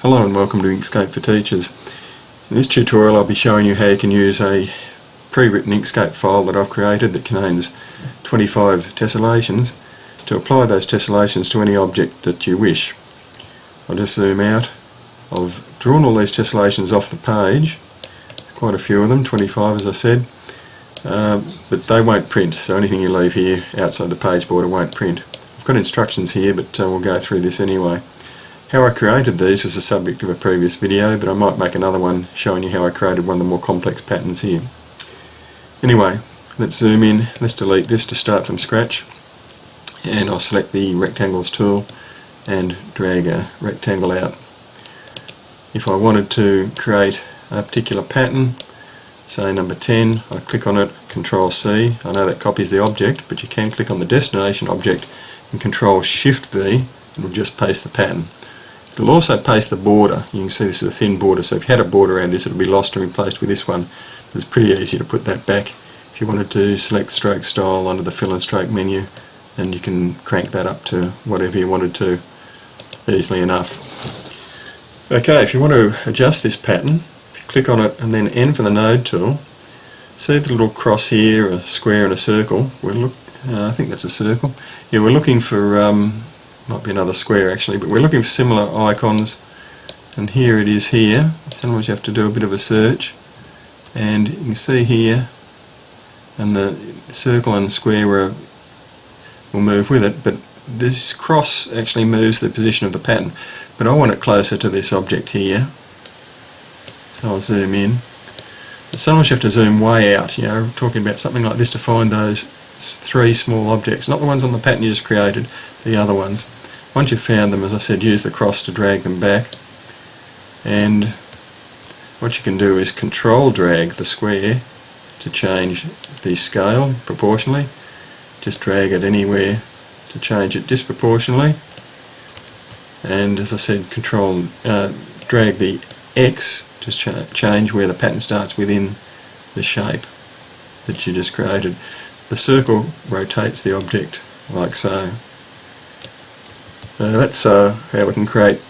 Hello and welcome to Inkscape for Teachers. In this tutorial I'll be showing you how you can use a pre-written Inkscape file that I've created that contains 25 tessellations to apply those tessellations to any object that you wish. I'll just zoom out. I've drawn all these tessellations off the page. There's quite a few of them, 25 as I said, but they won't print, so anything you leave here outside the page border won't print. I've got instructions here, but we'll go through this anyway. How I created these is the subject of a previous video, but I might make another one showing you how I created one of the more complex patterns here. Anyway, let's zoom in. Let's delete this to start from scratch, and I'll select the rectangles tool and drag a rectangle out. If I wanted to create a particular pattern, say number 10, I click on it, Control C. I know that copies the object, but you can click on the destination object and Control Shift V, and it'll just paste the pattern. It'll also paste the border. You can see this is a thin border, so if you had a border around this, it'll be lost and replaced with this one. So it's pretty easy to put that back. If you wanted to select stroke style under the fill and stroke menu, and you can crank that up to whatever you wanted to easily enough. Okay, if you want to adjust this pattern, if you click on it and then N for the node tool, see the little cross here, a square and a circle. I think that's a circle. Yeah, we're looking for might be another square actually, but we're looking for similar icons, and here it is here. Sometimes you have to do a bit of a search, and you can see here, and the circle and square will move with it, but this cross actually moves the position of the pattern, but I want it closer to this object here, so I'll zoom in. But sometimes you have to zoom way out, you know, talking about something like this to find those three small objects, not the ones on the pattern you just created, the other ones. Once you've found them, as I said, use the cross to drag them back, and what you can do is control drag the square to change the scale proportionally. Just drag it anywhere to change it disproportionately, and as I said, control drag the X to change where the pattern starts within the shape that you just created. The circle rotates the object like so. That's how we can create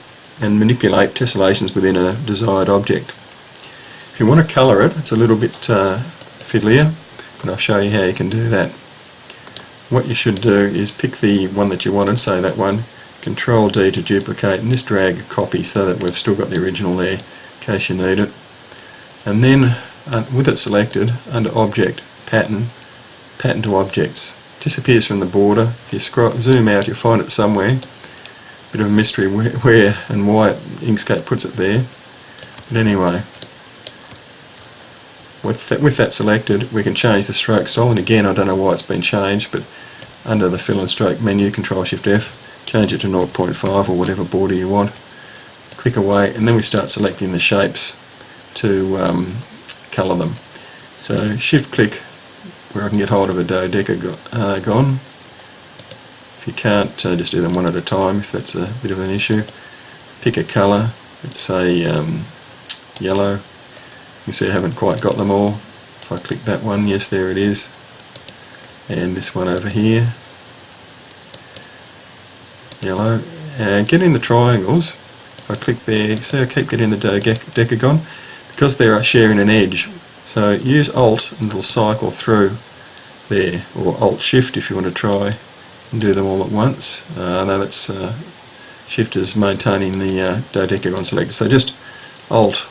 and manipulate tessellations within a desired object. If you want to colour it, it's a little bit fiddlier, but I'll show you how you can do that. What you should do is pick the one that you wanted, say that one, Control D to duplicate, and just drag a copy so that we've still got the original there in case you need it. And then with it selected, under Object, Pattern, Pattern to Objects. Disappears from the border. If you zoom out, you'll find it somewhere. Bit of a mystery where and why Inkscape puts it there. But anyway, with that selected, we can change the stroke style. And again, I don't know why it's been changed, but under the fill and stroke menu, Control Shift F, change it to 0.5 or whatever border you want. Click away, and then we start selecting the shapes to colour them. So Shift click where I can get hold of a dodecagon. If you can't, just do them one at a time if that's a bit of an issue. Pick a colour, let's say yellow. You can see I haven't quite got them all. If I click that one, yes, there it is. And this one over here, yellow. And get in the triangles. If I click there, see I keep getting the dodecagon because they are sharing an edge. So use Alt and it'll cycle through there, or Alt Shift if you want to try and do them all at once. I know that's Shift is maintaining the dodecagon selected. So just Alt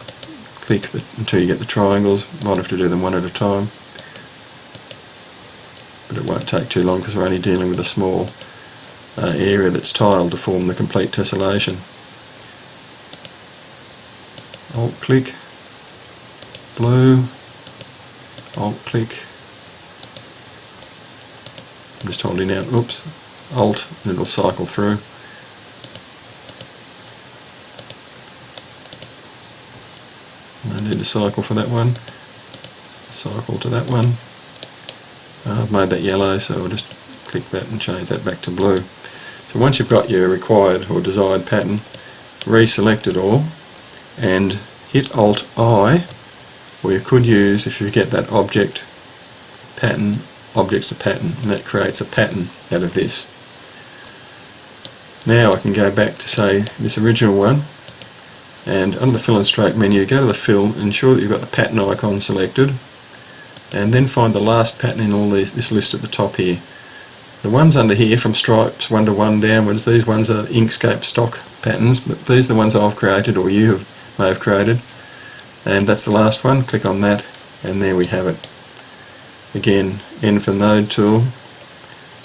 click until you get the triangles. Might have to do them one at a time, but it won't take too long because we're only dealing with a small area that's tiled to form the complete tessellation. Alt click, blue, Alt click, I'm just holding out, oops, Alt, and it'll cycle through. No need to cycle for that one, cycle to that one. I've made that yellow, so I'll just click that and change that back to blue. So once you've got your required or desired pattern, reselect it all and hit Alt I, or you could use, if you get that object, pattern, objects to pattern, and that creates a pattern out of this. Now I can go back to say this original one, and under the fill and stroke menu, go to the fill, ensure that you've got the pattern icon selected, and then find the last pattern in all this list at the top here. The ones under here from stripes 1 to 1 downwards, these ones are Inkscape stock patterns, but these are the ones I've created or you may have created, and that's the last one. Click on that and there we have it. Again, N for node tool,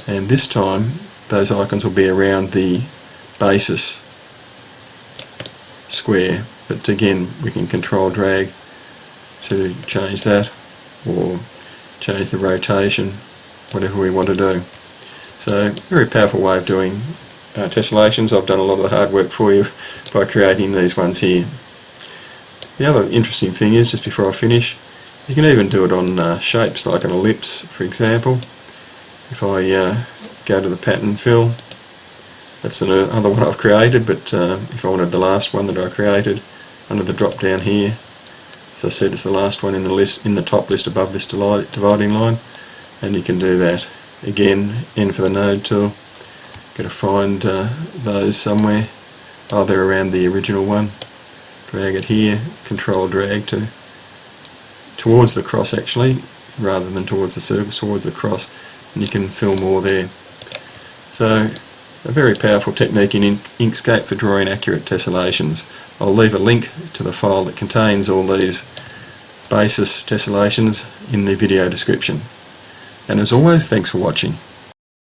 and this time those icons will be around the basis square, but again we can control drag to change that or change the rotation, whatever we want to do. So, very powerful way of doing tessellations. I've done a lot of the hard work for you by creating these ones here. The other interesting thing is, just before I finish, you can even do it on shapes like an ellipse, for example. If I go to the pattern fill, that's another one I've created, but if I wanted the last one that I created, under the drop down here, as I said, it's the last one in the list, in the top list above this dividing line, and you can do that. Again, N for the node tool. Got to find those somewhere. Oh, they're around the original one. Drag it here, control drag towards the cross actually, rather than towards the circle, towards the cross, and you can fill more there. So, a very powerful technique in Inkscape for drawing accurate tessellations. I'll leave a link to the file that contains all these basis tessellations in the video description. And as always, thanks for watching.